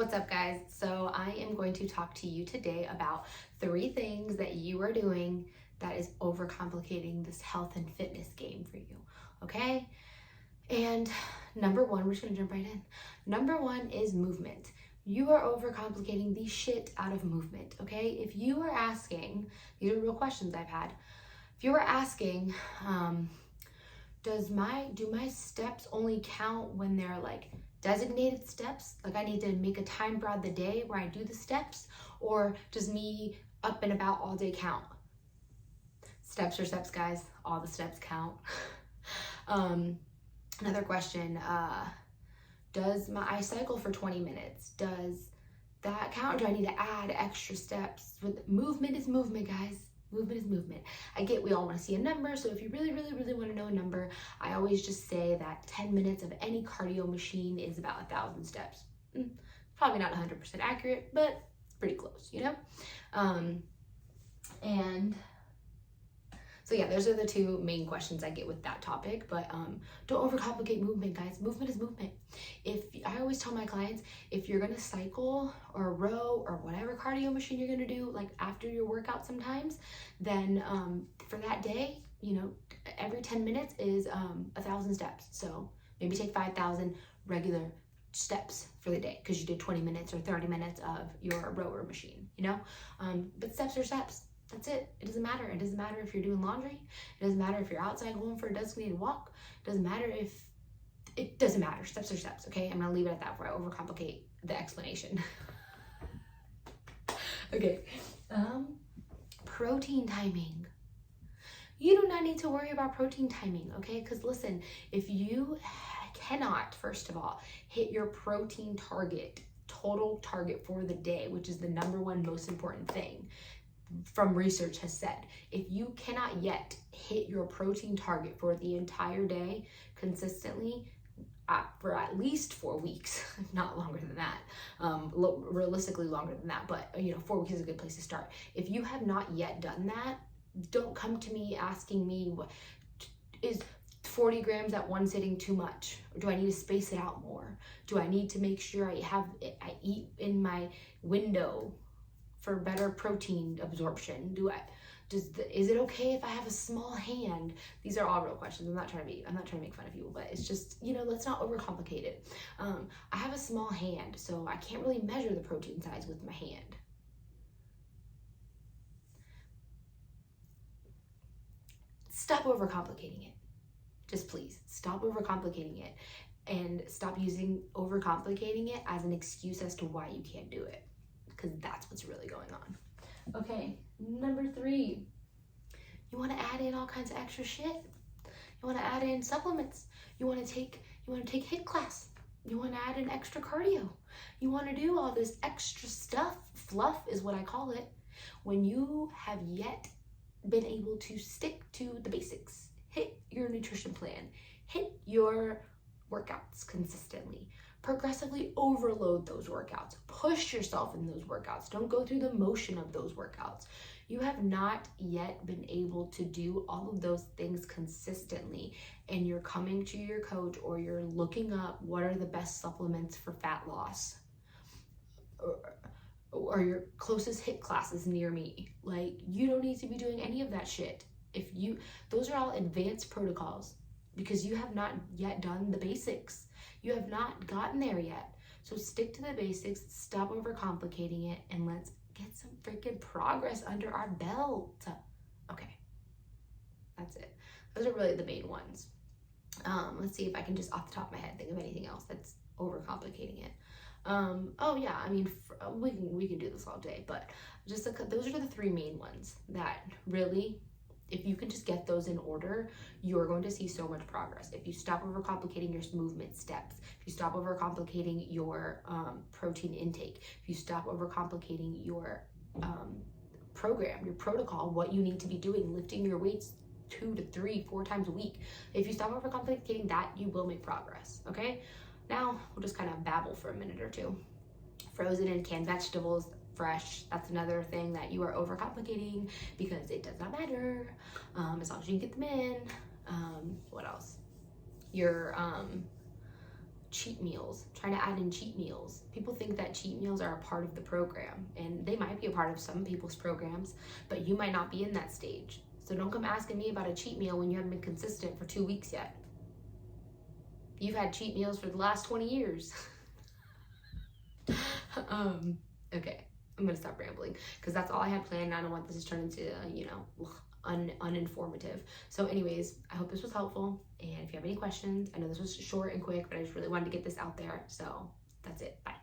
What's up, guys? So I am going to talk to you today about 3 things that you are doing that is overcomplicating this health and fitness game for you, okay? And number 1, we're just gonna jump right in. Number 1 is movement. You are overcomplicating the shit out of movement, okay? If you are asking, these are real questions I've had. If you are asking, do my steps only count when they're like designated steps? Like I need to make a time throughout the day where I do the steps, or does me up and about all day count? Steps are steps, guys. All the steps count. Another question, I cycle for 20 minutes? Does that count? Or do I need to add extra steps? With movement is movement, guys. Movement is movement. I get we all want to see a number, so if you really want to know a number, I always just say that 10 minutes of any cardio machine is about 1,000 steps. Probably not 100% accurate, but pretty close, you know? And so yeah, those are the 2 main questions I get with that topic, but don't overcomplicate movement, guys. Movement is movement. I always tell my clients, if you're gonna cycle or row or whatever cardio machine you're gonna do, like after your workout sometimes, then for that day, you know, every 10 minutes is 1,000 steps. So maybe take 5,000 regular steps for the day because you did 20 minutes or 30 minutes of your rower machine, you know? But steps are steps. That's it. It doesn't matter. It doesn't matter if you're doing laundry. It doesn't matter if you're outside going for a designated walk. It doesn't matter. Steps are steps, okay? I'm gonna leave it at that before I overcomplicate the explanation. Okay. Protein timing. You do not need to worry about protein timing, okay? Because listen, if you cannot, first of all, hit your protein total target for the day, which is the number 1 most important thing, from research has said, if you cannot yet hit your protein target for the entire day consistently for at least 4 weeks, not longer than that, realistically longer than that, but 4 weeks is a good place to start. If you have not yet done that, don't come to me asking me, is 40 grams at one sitting too much? Or do I need to space it out more? Do I need to make sure I eat in my window for better protein absorption? Is it okay if I have a small hand? These are all real questions. I'm not trying to make fun of people, but it's just, let's not overcomplicate it. I have a small hand, so I can't really measure the protein size with my hand. Stop overcomplicating it. Just please stop overcomplicating it and stop using overcomplicating it as an excuse as to why you can't do it. Because that's what's really going on. Okay, number 3, you want to add in all kinds of extra shit. You want to add in supplements. You want to take HIIT class. You want to add in extra cardio. You want to do all this extra stuff. Fluff is what I call it. When you have yet been able to stick to the basics, hit your nutrition plan, hit your workouts consistently, progressively overload those workouts, push yourself in those workouts, don't go through the motion of those workouts. You have not yet been able to do all of those things consistently, and you're coming to your coach or you're looking up what are the best supplements for fat loss, or your closest HIIT classes near me. Like, you don't need to be doing any of that shit. Those are all advanced protocols because you have not yet done the basics. You have not gotten there yet. So stick to the basics, stop overcomplicating it, and let's get some freaking progress under our belt. Okay, that's it. Those are really the main ones. Let's see if I can just off the top of my head think of anything else that's overcomplicating it. Oh yeah, I mean, we can do this all day, but just those are the 3 main ones that really, if you can just get those in order, you're going to see so much progress. If you stop overcomplicating your movement steps, if you stop overcomplicating your protein intake, if you stop overcomplicating your program, your protocol, what you need to be doing, lifting your weights 2 to 3, 4 times a week. If you stop overcomplicating that, you will make progress, okay? Now, we'll just kind of babble for a minute or 2. Frozen and canned vegetables, fresh, that's another thing that you are overcomplicating because it does not matter as long as you can get them in. What else? Your cheat meals, trying to add in cheat meals. People think that cheat meals are a part of the program, and they might be a part of some people's programs, but you might not be in that stage. So don't come asking me about a cheat meal when you haven't been consistent for 2 weeks yet. You've had cheat meals for the last 20 years. Okay, I'm gonna stop rambling because that's all I had planned. I don't want this to turn into, uninformative. So anyways, I hope this was helpful. And if you have any questions, I know this was short and quick, but I just really wanted to get this out there. So that's it. Bye.